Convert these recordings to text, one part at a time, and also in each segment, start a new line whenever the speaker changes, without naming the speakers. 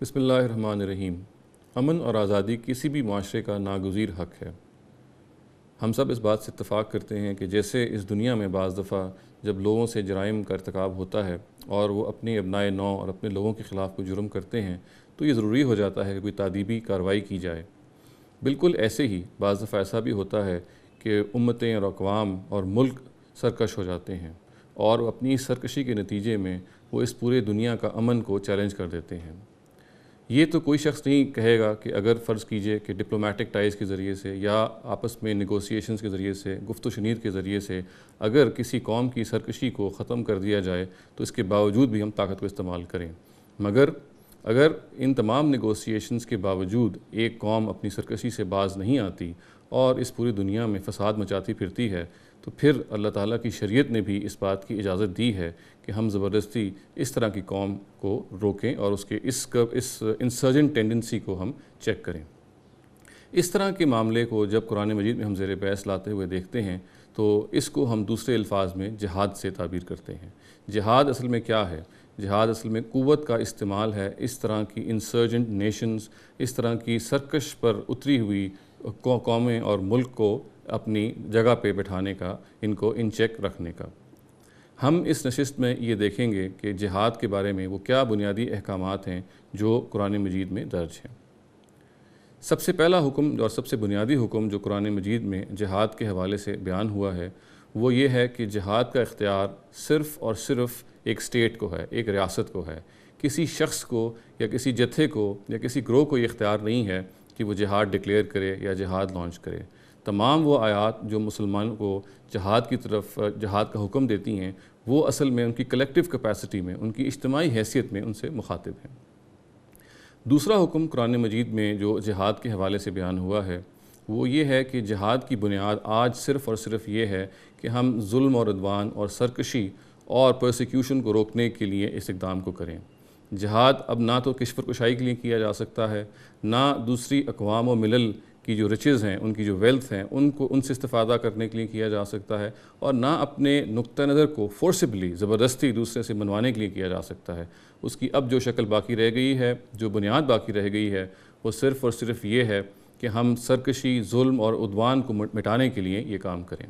بسم اللہ الرحمن الرحیم۔ امن اور آزادی کسی بھی معاشرے کا ناگزیر حق ہے۔ ہم سب اس بات سے اتفاق کرتے ہیں کہ جیسے اس دنیا میں بعض دفعہ جب لوگوں سے جرائم کا ارتکاب ہوتا ہے اور وہ اپنی ابنائے نو اور اپنے لوگوں کے خلاف کوئی جرم کرتے ہیں تو یہ ضروری ہو جاتا ہے کہ کوئی تادیبی کارروائی کی جائے۔ بالکل ایسے ہی بعض دفعہ ایسا بھی ہوتا ہے کہ امتیں اور اقوام اور ملک سرکش ہو جاتے ہیں اور اپنی سرکشی کے نتیجے میں وہ اس پورے دنیا کا امن کو چیلنج کر دیتے ہیں۔ یہ تو کوئی شخص نہیں کہے گا کہ اگر فرض کیجئے کہ ڈپلومیٹک ٹائز کے ذریعے سے یا آپس میں نیگوسیشنز کے ذریعے سے گفت و شنید کے ذریعے سے اگر کسی قوم کی سرکشی کو ختم کر دیا جائے تو اس کے باوجود بھی ہم طاقت کو استعمال کریں، مگر اگر ان تمام نیگوسیشنز کے باوجود ایک قوم اپنی سرکشی سے باز نہیں آتی اور اس پوری دنیا میں فساد مچاتی پھرتی ہے تو پھر اللہ تعالیٰ کی شریعت نے بھی اس بات کی اجازت دی ہے کہ ہم زبردستی اس طرح کی قوم کو روکیں اور اس کے اس انسرجنٹ ٹینڈنسی کو ہم چیک کریں۔ اس طرح کے معاملے کو جب قرآن مجید میں ہم زیر بحث لاتے ہوئے دیکھتے ہیں تو اس کو ہم دوسرے الفاظ میں جہاد سے تعبیر کرتے ہیں۔ جہاد اصل میں کیا ہے؟ جہاد اصل میں قوت کا استعمال ہے اس طرح کی انسرجنٹ نیشنز، اس طرح کی سرکش پر اتری ہوئی قومیں اور ملک کو اپنی جگہ پہ بٹھانے کا، ان کو ان چیک رکھنے کا۔ ہم اس نشست میں یہ دیکھیں گے کہ جہاد کے بارے میں وہ کیا بنیادی احکامات ہیں جو قرآن مجید میں درج ہیں۔ سب سے پہلا حکم اور سب سے بنیادی حکم جو قرآن مجید میں جہاد کے حوالے سے بیان ہوا ہے وہ یہ ہے کہ جہاد کا اختیار صرف اور صرف ایک سٹیٹ کو ہے، ایک ریاست کو ہے۔ کسی شخص کو یا کسی جتھے کو یا کسی گروہ کو یہ اختیار نہیں ہے کہ وہ جہاد ڈکلیئر کرے یا جہاد لانچ کرے۔ تمام وہ آیات جو مسلمانوں کو جہاد کی طرف جہاد کا حکم دیتی ہیں وہ اصل میں ان کی کلیکٹیو کیپیسٹی میں، ان کی اجتماعی حیثیت میں ان سے مخاطب ہیں۔ دوسرا حکم قرآن مجید میں جو جہاد کے حوالے سے بیان ہوا ہے وہ یہ ہے کہ جہاد کی بنیاد آج صرف اور صرف یہ ہے کہ ہم ظلم اور عدوان اور سرکشی اور پرسیکیوشن کو روکنے کے لیے اس اقدام کو کریں۔ جہاد اب نہ تو کشور کشائی کے لیے کیا جا سکتا ہے، نہ دوسری اقوام و ملل کی جو رچز ہیں، ان کی جو ویلتھ ہیں، ان سے استفادہ کرنے کے لیے کیا جا سکتا ہے، اور نہ اپنے نقطہ نظر کو فورسبلی زبردستی دوسرے سے منوانے کے لیے کیا جا سکتا ہے۔ اس کی اب جو شکل باقی رہ گئی ہے، جو بنیاد باقی رہ گئی ہے وہ صرف اور صرف یہ ہے کہ ہم سرکشی، ظلم اور عدوان کو مٹانے کے لیے یہ کام کریں۔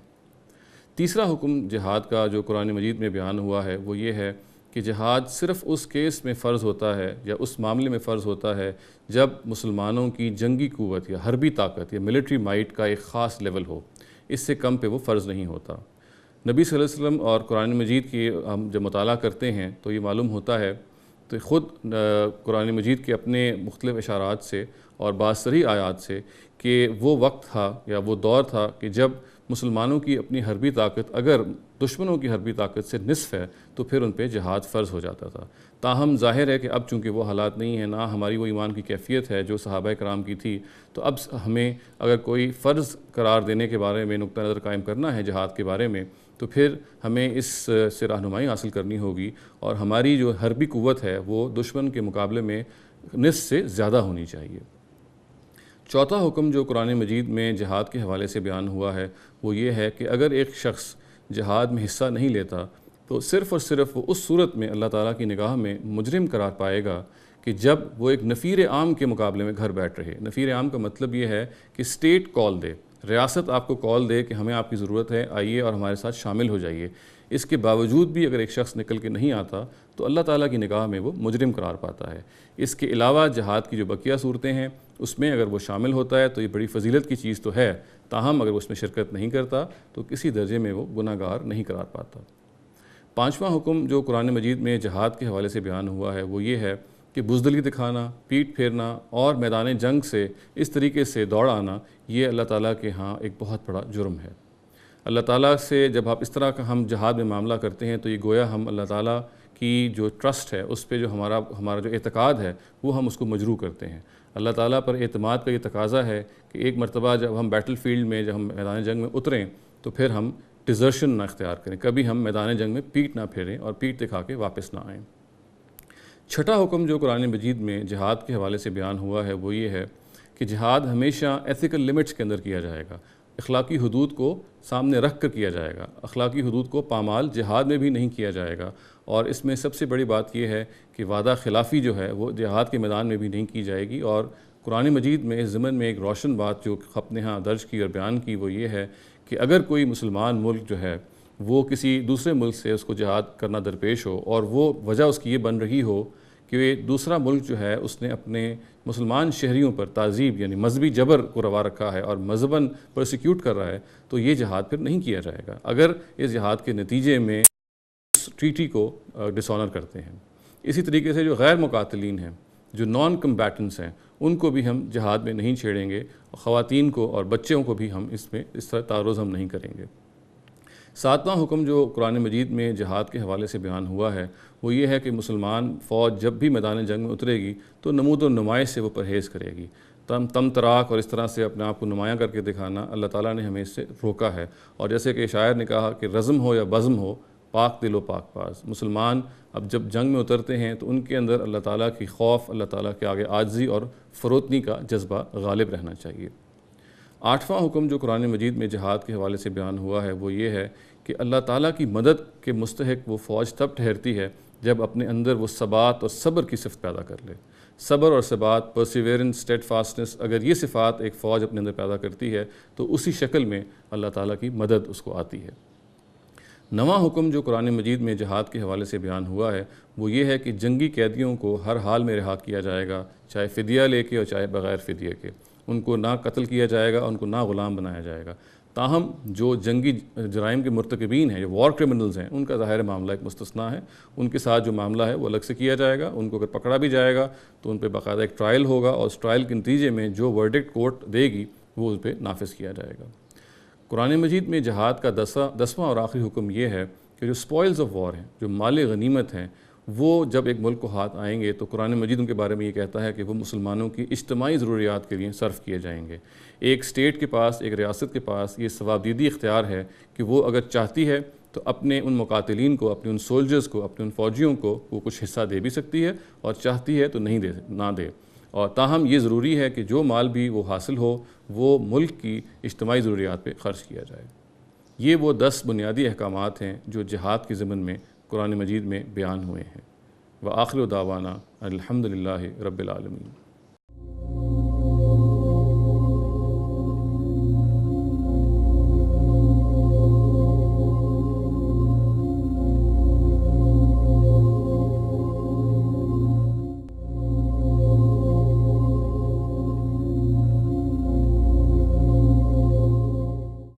تیسرا حکم جہاد کا جو قرآن مجید میں بیان ہوا ہے وہ یہ ہے کہ جہاد صرف اس کیس میں فرض ہوتا ہے یا اس معاملے میں فرض ہوتا ہے جب مسلمانوں کی جنگی قوت یا حربی طاقت یا ملٹری مائٹ کا ایک خاص لیول ہو، اس سے کم پہ وہ فرض نہیں ہوتا۔ نبی صلی اللہ علیہ وسلم اور قرآن مجید کی ہم جب مطالعہ کرتے ہیں تو یہ معلوم ہوتا ہے تو خود قرآن مجید کے اپنے مختلف اشارات سے اور بعض صریح آیات سے کہ وہ وقت تھا یا وہ دور تھا کہ جب مسلمانوں کی اپنی حربی طاقت اگر دشمنوں کی حربی طاقت سے نصف ہے تو پھر ان پہ جہاد فرض ہو جاتا تھا۔ تاہم ظاہر ہے کہ اب چونکہ وہ حالات نہیں ہیں، نہ ہماری وہ ایمان کی کیفیت ہے جو صحابہ کرام کی تھی، تو اب ہمیں اگر کوئی فرض قرار دینے کے بارے میں نقطہ نظر قائم کرنا ہے جہاد کے بارے میں تو پھر ہمیں اس سے رہنمائی حاصل کرنی ہوگی اور ہماری جو حربی قوت ہے وہ دشمن کے مقابلے میں نصف سے زیادہ ہونی چاہیے۔ چوتھا حکم جو قرآن مجید میں جہاد کے حوالے سے بیان ہوا ہے وہ یہ ہے کہ اگر ایک شخص جہاد میں حصہ نہیں لیتا تو صرف اور صرف وہ اس صورت میں اللہ تعالیٰ کی نگاہ میں مجرم قرار پائے گا کہ جب وہ ایک نفیر عام کے مقابلے میں گھر بیٹھ رہے۔ نفیر عام کا مطلب یہ ہے کہ اسٹیٹ کال دے، ریاست آپ کو کال دے کہ ہمیں آپ کی ضرورت ہے، آئیے اور ہمارے ساتھ شامل ہو جائیے۔ اس کے باوجود بھی اگر ایک شخص نکل کے نہیں آتا تو اللہ تعالیٰ کی نگاہ میں وہ مجرم قرار پاتا ہے۔ اس کے علاوہ جہاد کی جو بقیہ صورتیں ہیں اس میں اگر وہ شامل ہوتا ہے تو یہ بڑی فضیلت کی چیز تو ہے، تاہم اگر وہ اس میں شرکت نہیں کرتا تو کسی درجے میں وہ گناہ گار نہیں قرار پاتا۔ پانچواں حکم جو قرآن مجید میں جہاد کے حوالے سے بیان ہوا ہے وہ یہ ہے کہ بزدلی دکھانا، پیٹ پھیرنا اور میدان جنگ سے اس طریقے سے دوڑ آنا یہ اللہ تعالیٰ کے ہاں ایک بہت بڑا جرم ہے۔ اللہ تعالیٰ سے جب آپ اس طرح کا ہم جہاد میں معاملہ کرتے ہیں تو یہ گویا ہم اللہ تعالیٰ کی جو ٹرسٹ ہے اس پہ جو ہمارا جو اعتقاد ہے وہ ہم اس کو مجروح کرتے ہیں۔ اللہ تعالیٰ پر اعتماد کا یہ تقاضا ہے کہ ایک مرتبہ جب ہم بیٹل فیلڈ میں جب ہم میدان جنگ میں اتریں تو پھر ہم ڈیزرشن نہ اختیار کریں، کبھی ہم میدان جنگ میں پیٹ نہ پھیریں اور پیٹ دکھا کے واپس نہ آئیں۔ چھٹا حکم جو قرآن مجید میں جہاد کے حوالے سے بیان ہوا ہے وہ یہ ہے کہ جہاد ہمیشہ ایتھیکل لمٹس کے اندر کیا جائے گا، اخلاقی حدود کو سامنے رکھ کر کیا جائے گا۔ اخلاقی حدود کو پامال جہاد میں بھی نہیں کیا جائے گا اور اس میں سب سے بڑی بات یہ ہے کہ وعدہ خلافی جو ہے وہ جہاد کے میدان میں بھی نہیں کی جائے گی۔ اور قرآن مجید میں اس ضمن میں ایک روشن بات جو اپنے ہاں درج کی اور بیان کی وہ یہ ہے کہ اگر کوئی مسلمان ملک جو ہے وہ کسی دوسرے ملک سے اس کو جہاد کرنا درپیش ہو اور وہ وجہ اس کی یہ بن رہی ہو کہ دوسرا ملک جو ہے اس نے اپنے مسلمان شہریوں پر تعذیب یعنی مذہبی جبر کو روا رکھا ہے اور مذہباً پرسیکیوٹ کر رہا ہے، تو یہ جہاد پھر نہیں کیا جائے گا اگر اس جہاد کے نتیجے میں اس ٹریٹی کو ڈس آنر کرتے ہیں۔ اسی طریقے سے جو غیر مقاتلین ہیں، جو نان کمبیٹنٹس ہیں، ان کو بھی ہم جہاد میں نہیں چھیڑیں گے، خواتین کو اور بچوں کو بھی ہم اس میں اس طرح تعرض ہم نہیں کریں گے۔ ساتواں حکم جو قرآن مجید میں جہاد کے حوالے سے بیان ہوا ہے وہ یہ ہے کہ مسلمان فوج جب بھی میدان جنگ میں اترے گی تو نمود و نمائش سے وہ پرہیز کرے گی۔ تم تراک اور اس طرح سے اپنے آپ کو نمایاں کر کے دکھانا اللہ تعالیٰ نے ہمیں اس سے روکا ہے۔ اور جیسے کہ شاعر نے کہا کہ رزم ہو یا بزم ہو، پاک دل و پاک باز، مسلمان اب جب جنگ میں اترتے ہیں تو ان کے اندر اللہ تعالیٰ کی خوف، اللہ تعالیٰ کے آگے عاجزی اور فروتنی کا جذبہ غالب رہنا چاہیے۔ آٹھواں حکم جو قرآن مجید میں جہاد کے حوالے سے بیان ہوا ہے وہ یہ ہے کہ اللہ تعالیٰ کی مدد کے مستحق وہ فوج تب ٹھہرتی ہے جب اپنے اندر وہ ثبات اور صبر کی صفت پیدا کر لے۔ صبر اور ثبات، پرسیویرنس، اسٹیڈ فاسٹنس، اگر یہ صفات ایک فوج اپنے اندر پیدا کرتی ہے تو اسی شکل میں اللہ تعالیٰ کی مدد اس کو آتی ہے۔ نواں حکم جو قرآن مجید میں جہاد کے حوالے سے بیان ہوا ہے وہ یہ ہے کہ جنگی قیدیوں کو ہر حال میں رہا کیا جائے گا، چاہے فدیہ لے کے اور چاہے بغیر فدیہ کے۔ ان کو نہ قتل کیا جائے گا، ان کو نہ غلام بنایا جائے گا۔ تاہم جو جنگی جرائم کے مرتکبین ہیں، جو وار کرمنلز ہیں، ان کا ظاہر معاملہ ایک مستثنیٰ ہے۔ ان کے ساتھ جو معاملہ ہے وہ الگ سے کیا جائے گا۔ ان کو اگر پکڑا بھی جائے گا تو ان پہ باقاعدہ ایک ٹرائل ہوگا اور اس ٹرائل کے نتیجے میں جو ورڈکٹ کورٹ دے گی وہ اس پہ نافذ کیا جائے گا۔ قرآن مجید میں جہاد کا دسواں اور آخری حکم یہ ہے کہ جو سپوائلز آف وار ہیں، جو مال غنیمت ہیں، وہ جب ایک ملک کو ہاتھ آئیں گے تو قرآن مجید ان کے بارے میں یہ کہتا ہے کہ وہ مسلمانوں کی اجتماعی ضروریات کے لیے صرف کیے جائیں گے۔ ایک اسٹیٹ کے پاس، ایک ریاست کے پاس یہ ثوابدیدی اختیار ہے کہ وہ اگر چاہتی ہے تو اپنے ان مقاتلین کو، اپنے ان سولجرز کو، اپنے ان فوجیوں کو وہ کچھ حصہ دے بھی سکتی ہے، اور چاہتی ہے تو نہ دے۔ اور تاہم یہ ضروری ہے کہ جو مال بھی وہ حاصل ہو وہ ملک کی اجتماعی ضروریات پہ خرچ کیا جائے۔ یہ وہ 10 بنیادی احکامات ہیں جو جہاد کے ضمن میں قرآن مجید میں بیان ہوئے ہیں۔ وآخر دعوانا الحمدللہ رب العالمین۔